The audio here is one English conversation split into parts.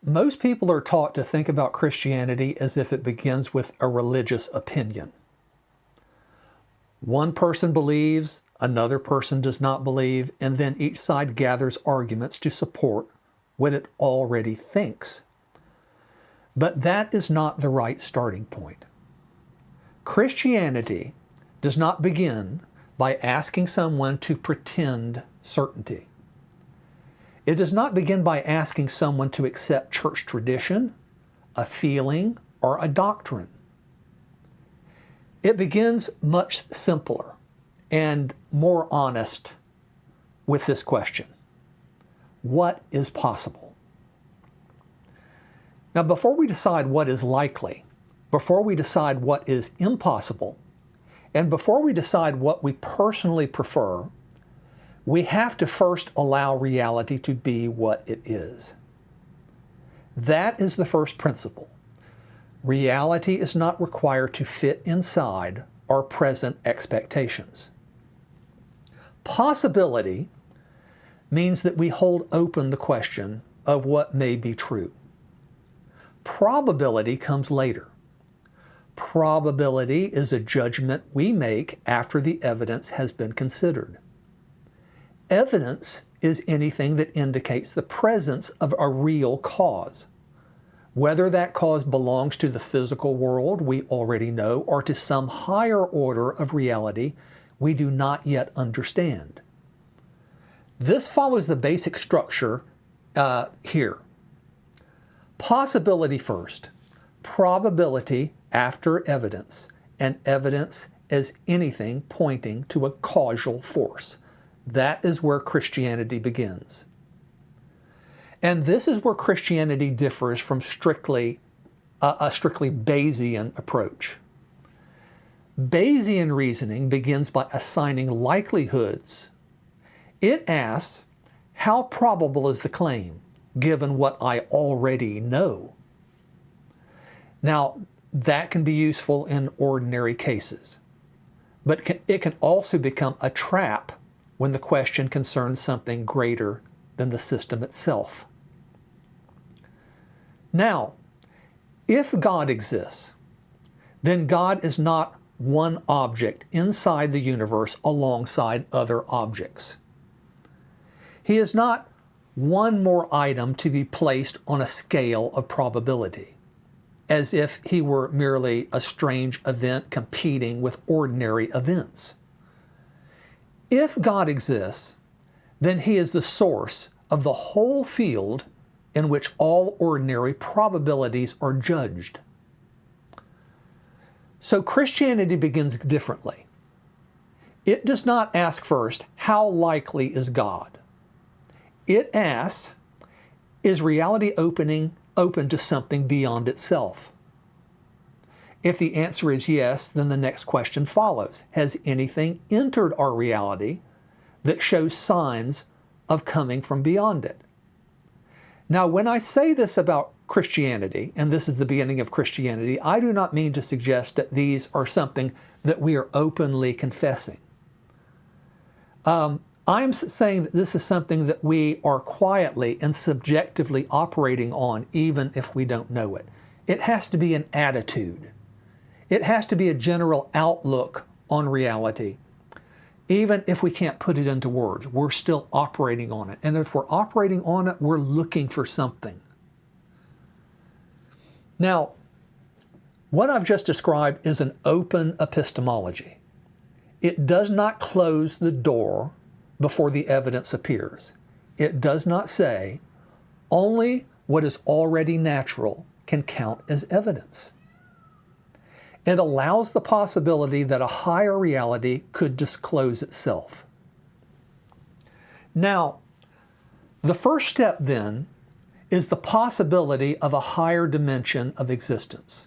Most people are taught to think about Christianity as if it begins with a religious opinion. One person believes, another person does not believe, and then each side gathers arguments to support what it already thinks. But that is not the right starting point. Christianity does not begin by asking someone to pretend certainty. It does not begin by asking someone to accept church tradition, a feeling, or a doctrine. It begins much simpler and more honest with this question: what is possible? Now, before we decide what is likely, before we decide what is impossible, and before we decide what we personally prefer, we have to first allow reality to be what it is. That is the first principle. Reality is not required to fit inside our present expectations. Possibility means that we hold open the question of what may be true. Probability comes later. Probability is a judgment we make after the evidence has been considered. Evidence is anything that indicates the presence of a real cause. Whether that cause belongs to the physical world we already know or to some higher order of reality we do not yet understand. This follows the basic structure here. Possibility first, probability after evidence, and evidence as anything pointing to a causal force. That is where Christianity begins. And this is where Christianity differs from a strictly Bayesian approach. Bayesian reasoning begins by assigning likelihoods. It asks, how probable is the claim, given what I already know? Now, that can be useful in ordinary cases, but it can also become a trap when the question concerns something greater than the system itself. Now, if God exists, then God is not one object inside the universe alongside other objects. He is not one more item to be placed on a scale of probability, as if he were merely a strange event competing with ordinary events. If God exists, then he is the source of the whole field in which all ordinary probabilities are judged. So Christianity begins differently. It does not ask first, how likely is God? It asks, is reality open to something beyond itself? If the answer is yes, then the next question follows. Has anything entered our reality that shows signs of coming from beyond it? Now, when I say this about Christianity, and this is the beginning of Christianity, I do not mean to suggest that these are something that we are openly confessing. I'm saying that this is something that we are quietly and subjectively operating on, even if we don't know it. It has to be an attitude. It has to be a general outlook on reality. Even if we can't put it into words, we're still operating on it. And if we're operating on it, we're looking for something. Now, what I've just described is an open epistemology. It does not close the door before the evidence appears. It does not say only what is already natural can count as evidence. It allows the possibility that a higher reality could disclose itself. Now, the first step then is the possibility of a higher dimension of existence.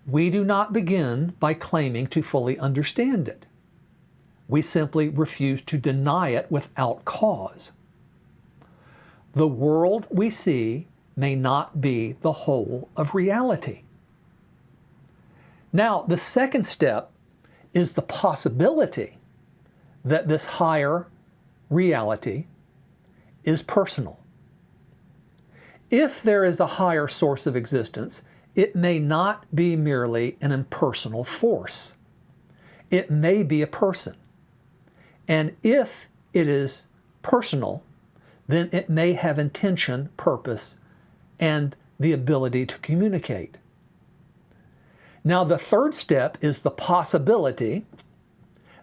We do not begin by claiming to fully understand it. We simply refuse to deny it without cause. The world we see may not be the whole of reality. Now, the second step is the possibility that this higher reality is personal. If there is a higher source of existence, it may not be merely an impersonal force. It may be a person. And if it is personal, then it may have intention, purpose, and the ability to communicate. Now, the third step is the possibility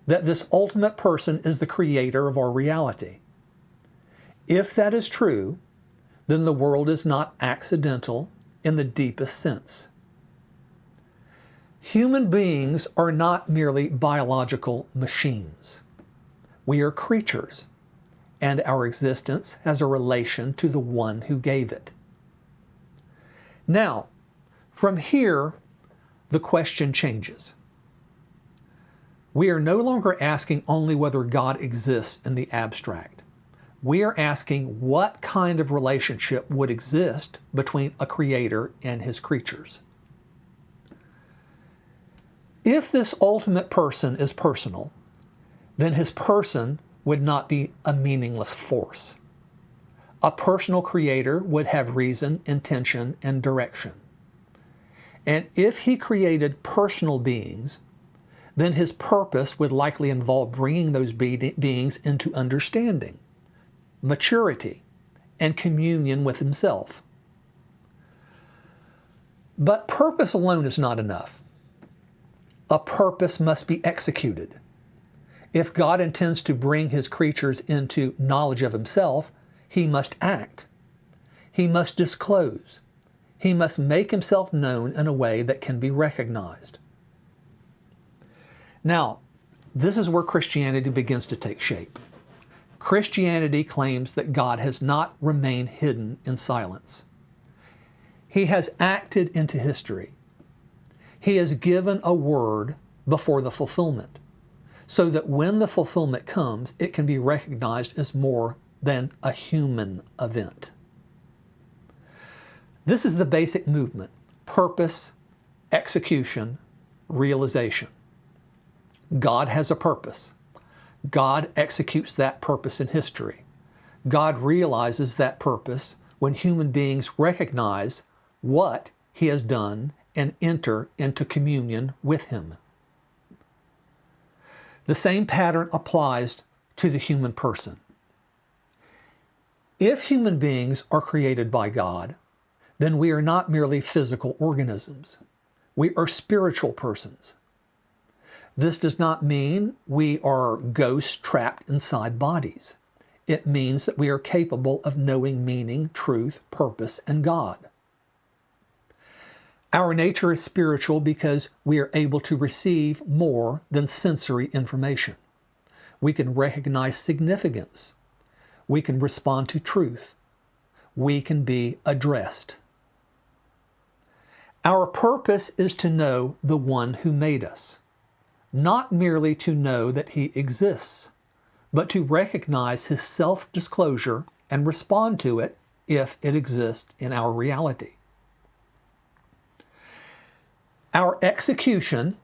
that this ultimate person is the creator of our reality. If that is true, then the world is not accidental in the deepest sense. Human beings are not merely biological machines. We are creatures, and our existence has a relation to the one who gave it. Now, from here, the question changes. We are no longer asking only whether God exists in the abstract. We are asking what kind of relationship would exist between a creator and his creatures. If this ultimate person is personal, then his person would not be a meaningless force. A personal creator would have reason, intention, and direction. And if he created personal beings, then his purpose would likely involve bringing those beings into understanding, maturity, and communion with himself. But purpose alone is not enough. A purpose must be executed. If God intends to bring his creatures into knowledge of himself, he must act. He must disclose. He must make himself known in a way that can be recognized. Now, this is where Christianity begins to take shape. Christianity claims that God has not remained hidden in silence. He has acted into history. He has given a word before the fulfillment, so that when the fulfillment comes, it can be recognized as more than a human event. This is the basic movement: purpose, execution, realization. God has a purpose. God executes that purpose in history. God realizes that purpose when human beings recognize what he has done and enter into communion with him. The same pattern applies to the human person. If human beings are created by God, then we are not merely physical organisms. We are spiritual persons. This does not mean we are ghosts trapped inside bodies. It means that we are capable of knowing meaning, truth, purpose, and God. Our nature is spiritual because we are able to receive more than sensory information. We can recognize significance. We can respond to truth. We can be addressed. Our purpose is to know the one who made us, not merely to know that he exists, but to recognize his self-disclosure and respond to it if it exists in our reality. Our execution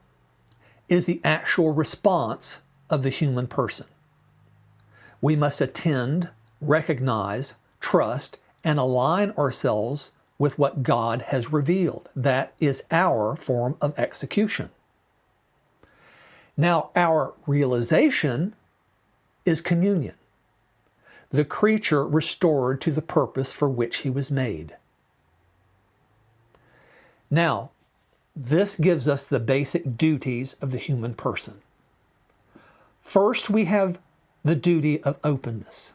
is the actual response of the human person. We must attend, recognize, trust, and align ourselves with what God has revealed. That is our form of execution. Now, our realization is communion, the creature restored to the purpose for which he was made. Now, this gives us the basic duties of the human person. First, we have the duty of openness.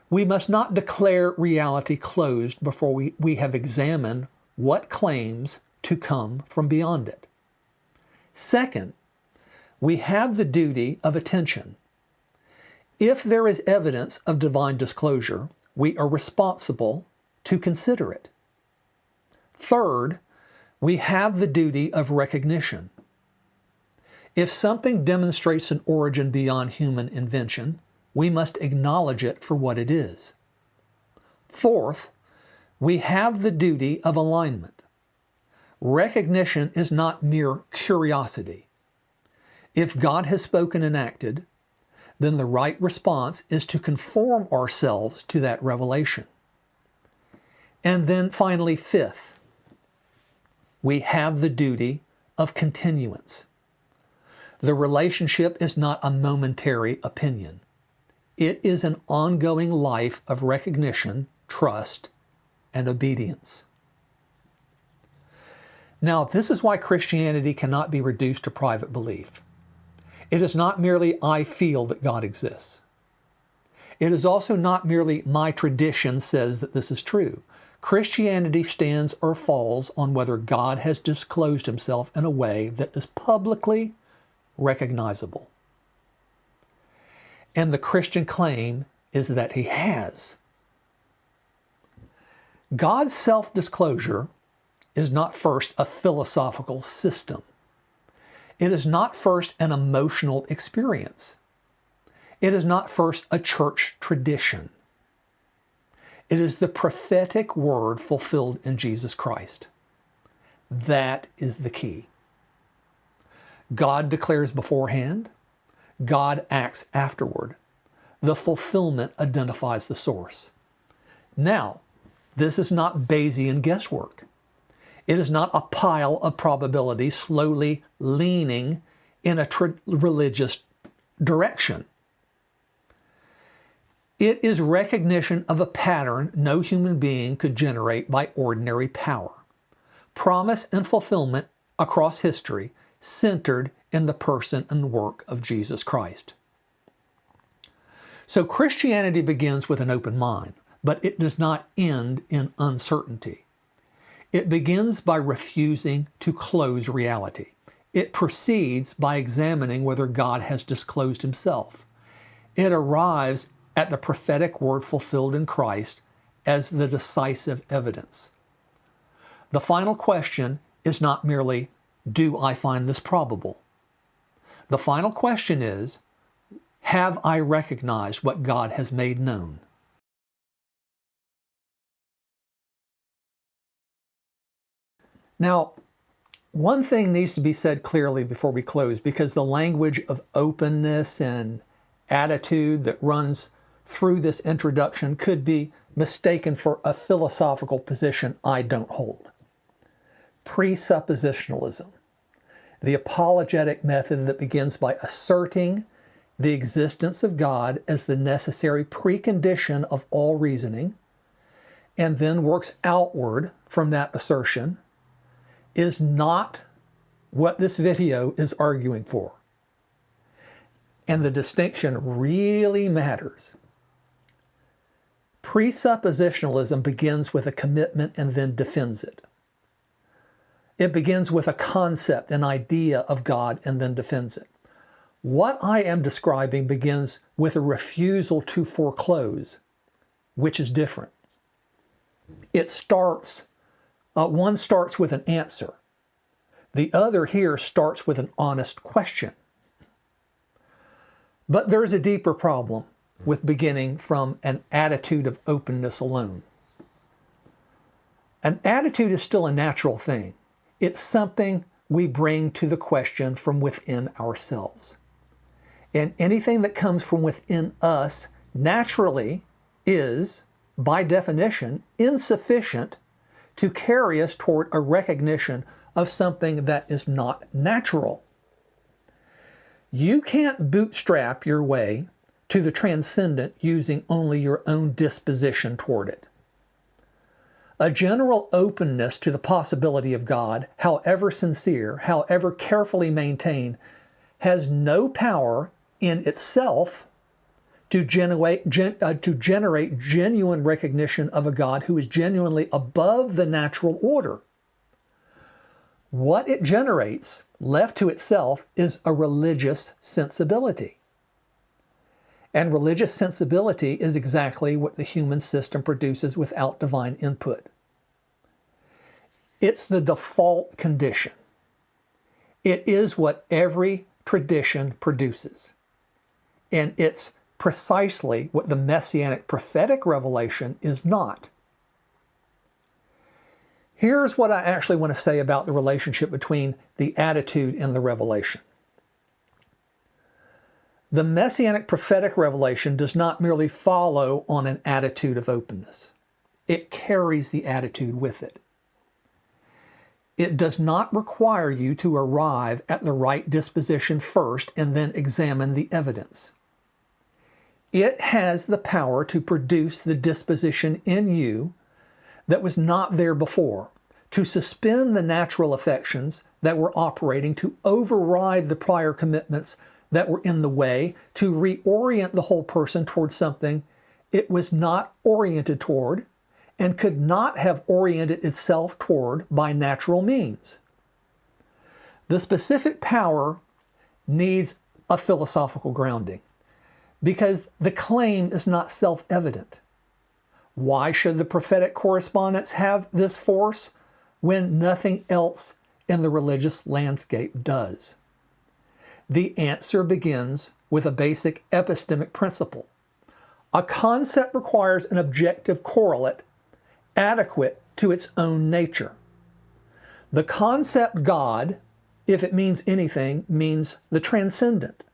We must not declare reality closed before we have examined what claims to come from beyond it. Second, we have the duty of attention. If there is evidence of divine disclosure, we are responsible to consider it. Third, we have the duty of recognition. If something demonstrates an origin beyond human invention, we must acknowledge it for what it is. Fourth, we have the duty of alignment. Recognition is not mere curiosity. If God has spoken and acted, then the right response is to conform ourselves to that revelation. And then finally, fifth, we have the duty of continuance. The relationship is not a momentary opinion. It is an ongoing life of recognition, trust, and obedience. Now, this is why Christianity cannot be reduced to private belief. It is not merely I feel that God exists. It is also not merely my tradition says that this is true. Christianity stands or falls on whether God has disclosed himself in a way that is publicly recognizable. And the Christian claim is that he has. God's self-disclosure is not first a philosophical system. It is not first an emotional experience. It is not first a church tradition. It is the prophetic word fulfilled in Jesus Christ. That is the key. God declares beforehand. God acts afterward. The fulfillment identifies the source. Now, this is not Bayesian guesswork. It is not a pile of probabilities slowly leaning in a religious direction. It is recognition of a pattern no human being could generate by ordinary power. Promise and fulfillment across history centered in the person and work of Jesus Christ. So Christianity begins with an open mind, but it does not end in uncertainty. It begins by refusing to close reality. It proceeds by examining whether God has disclosed himself. It arrives at the prophetic word fulfilled in Christ as the decisive evidence. The final question is not merely, do I find this probable? The final question is, have I recognized what God has made known? Now, one thing needs to be said clearly before we close, because the language of openness and attitude that runs through this introduction could be mistaken for a philosophical position I don't hold. Presuppositionalism, the apologetic method that begins by asserting the existence of God as the necessary precondition of all reasoning, and then works outward from that assertion, is not what this video is arguing for. And the distinction really matters. Presuppositionalism begins with a commitment and then defends it. It begins with a concept, an idea of God, and then defends it. What I am describing begins with a refusal to foreclose, which is different. One starts with an answer. The other here starts with an honest question. But there's a deeper problem with beginning from an attitude of openness alone. An attitude is still a natural thing. It's something we bring to the question from within ourselves. And anything that comes from within us naturally is, by definition, insufficient to carry us toward a recognition of something that is not natural. You can't bootstrap your way to the transcendent using only your own disposition toward it. A general openness to the possibility of God, however sincere, however carefully maintained, has no power in itself to generate genuine recognition of a God who is genuinely above the natural order. What it generates, left to itself, is a religious sensibility. And religious sensibility is exactly what the human system produces without divine input. It's the default condition. It is what every tradition produces. And it's precisely what the messianic prophetic revelation is not. Here's what I actually want to say about the relationship between the attitude and the revelation. The messianic prophetic revelation does not merely follow on an attitude of openness. it carries the attitude with it. It does not require you to arrive at the right disposition first and then examine the evidence. It has the power to produce the disposition in you that was not there before, to suspend the natural affections that were operating, to override the prior commitments that were in the way, to reorient the whole person towards something it was not oriented toward and could not have oriented itself toward by natural means. The specific power needs a philosophical grounding because the claim is not self-evident. Why should the prophetic correspondence have this force when nothing else in the religious landscape does? The answer begins with a basic epistemic principle. A concept requires an objective correlate adequate to its own nature. The concept God, if it means anything, means the transcendent,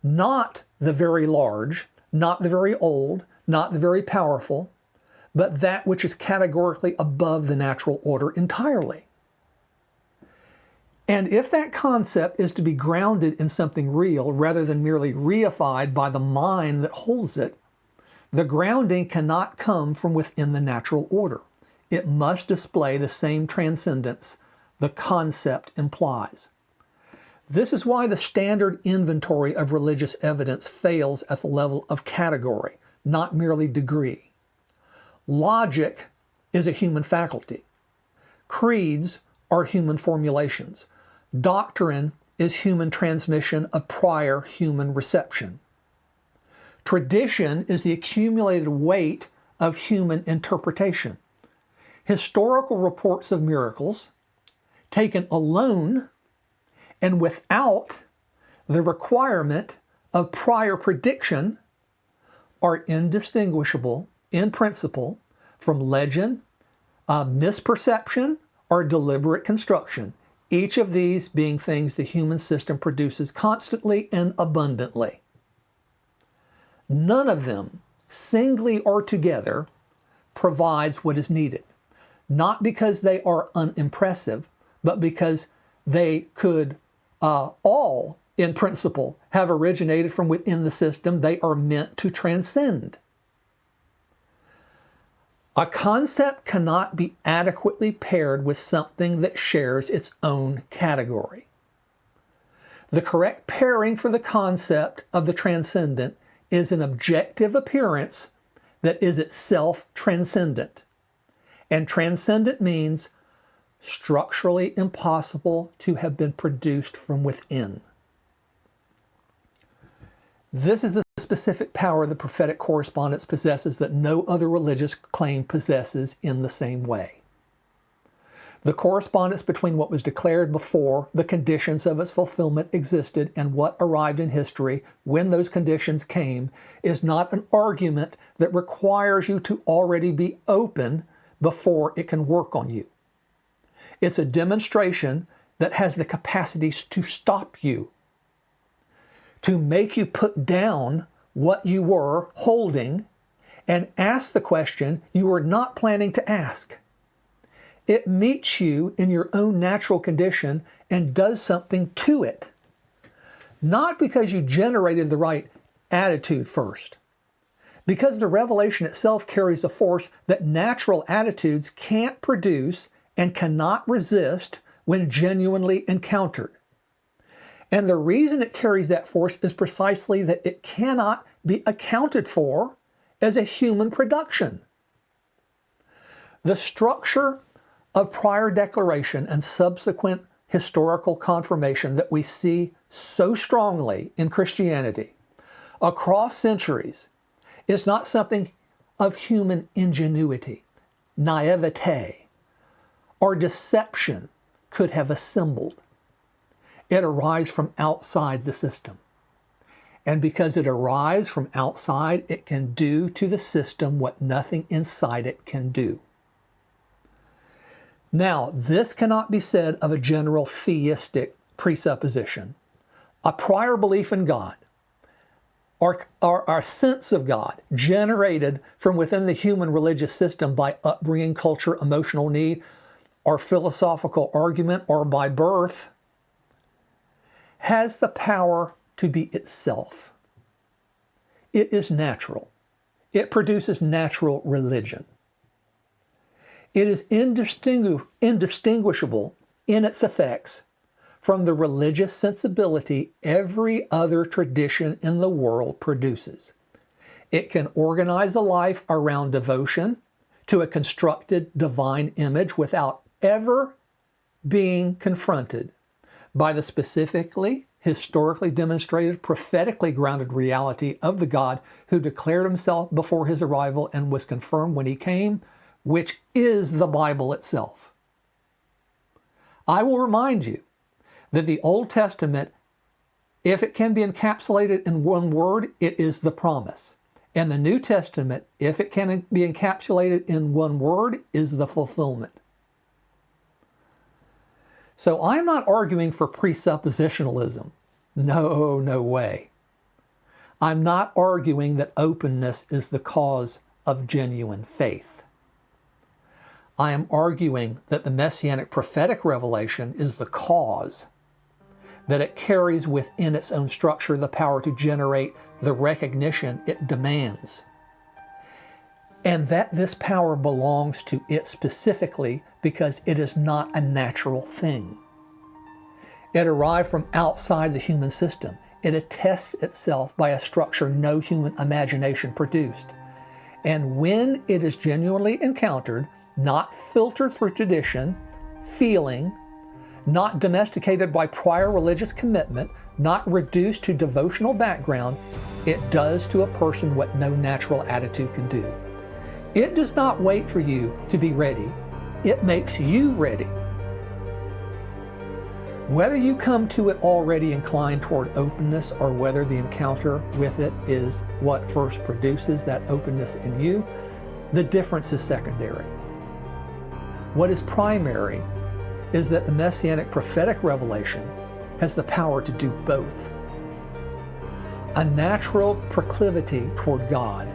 not the very large, not the very old, not the very powerful, but that which is categorically above the natural order entirely. And if that concept is to be grounded in something real rather than merely reified by the mind that holds it, the grounding cannot come from within the natural order. It must display the same transcendence the concept implies. This is why the standard inventory of religious evidence fails at the level of category, not merely degree. Logic is a human faculty. Creeds are human formulations. Doctrine is human transmission of prior human reception. Tradition is the accumulated weight of human interpretation. Historical reports of miracles, taken alone and without the requirement of prior prediction, are indistinguishable in principle from legend, misperception, or deliberate construction, each of these being things the human system produces constantly and abundantly. None of them, singly or together, provides what is needed, not because they are unimpressive, but because they could all, in principle, have originated from within the system they are meant to transcend. A concept cannot be adequately paired with something that shares its own category. The correct pairing for the concept of the transcendent is an objective appearance that is itself transcendent. And transcendent means structurally impossible to have been produced from within. This is the specific power the prophetic correspondence possesses that no other religious claim possesses in the same way. The correspondence between what was declared before the conditions of its fulfillment existed and what arrived in history when those conditions came is not an argument that requires you to already be open before it can work on you. It's a demonstration that has the capacity to stop you, to make you put down what you were holding and ask the question you were not planning to ask. It meets you in your own natural condition and does something to it. Not because you generated the right attitude first. Because the revelation itself carries a force that natural attitudes can't produce and cannot resist when genuinely encountered. And the reason it carries that force is precisely that it cannot be accounted for as a human production. The structure of prior declaration and subsequent historical confirmation that we see so strongly in Christianity across centuries is not something of human ingenuity, naivete, or deception could have assembled. It arrives from outside the system. And because it arrives from outside, it can do to the system what nothing inside it can do. Now, this cannot be said of a general theistic presupposition, a prior belief in God, our sense of God, generated from within the human religious system by upbringing, culture, emotional need, or philosophical argument, or by birth, has the power to be itself. It is natural. It produces natural religion. It is indistinguishable in its effects from the religious sensibility every other tradition in the world produces. It can organize a life around devotion to a constructed divine image without ever being confronted by the specifically, historically demonstrated, prophetically grounded reality of the God who declared himself before his arrival and was confirmed when he came, which is the Bible itself. I will remind you that the Old Testament, if it can be encapsulated in one word, it is the promise. And the New Testament, if it can be encapsulated in one word, is the fulfillment. So I'm not arguing for presuppositionalism. No way. I'm not arguing that openness is the cause of genuine faith. I am arguing that the Messianic prophetic revelation is the cause, that it carries within its own structure the power to generate the recognition it demands, and that this power belongs to it specifically because it is not a natural thing. It arrived from outside the human system. It attests itself by a structure no human imagination produced. And when it is genuinely encountered, not filtered through tradition, feeling, not domesticated by prior religious commitment, not reduced to devotional background, it does to a person what no natural attitude can do. It does not wait for you to be ready. It makes you ready. Whether you come to it already inclined toward openness or whether the encounter with it is what first produces that openness in you, the difference is secondary. What is primary is that the Messianic prophetic revelation has the power to do both. A natural proclivity toward God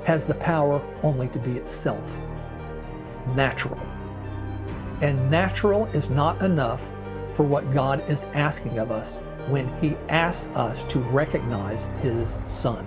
has the power only to be itself. Natural. And natural is not enough for what God is asking of us when he asks us to recognize his Son.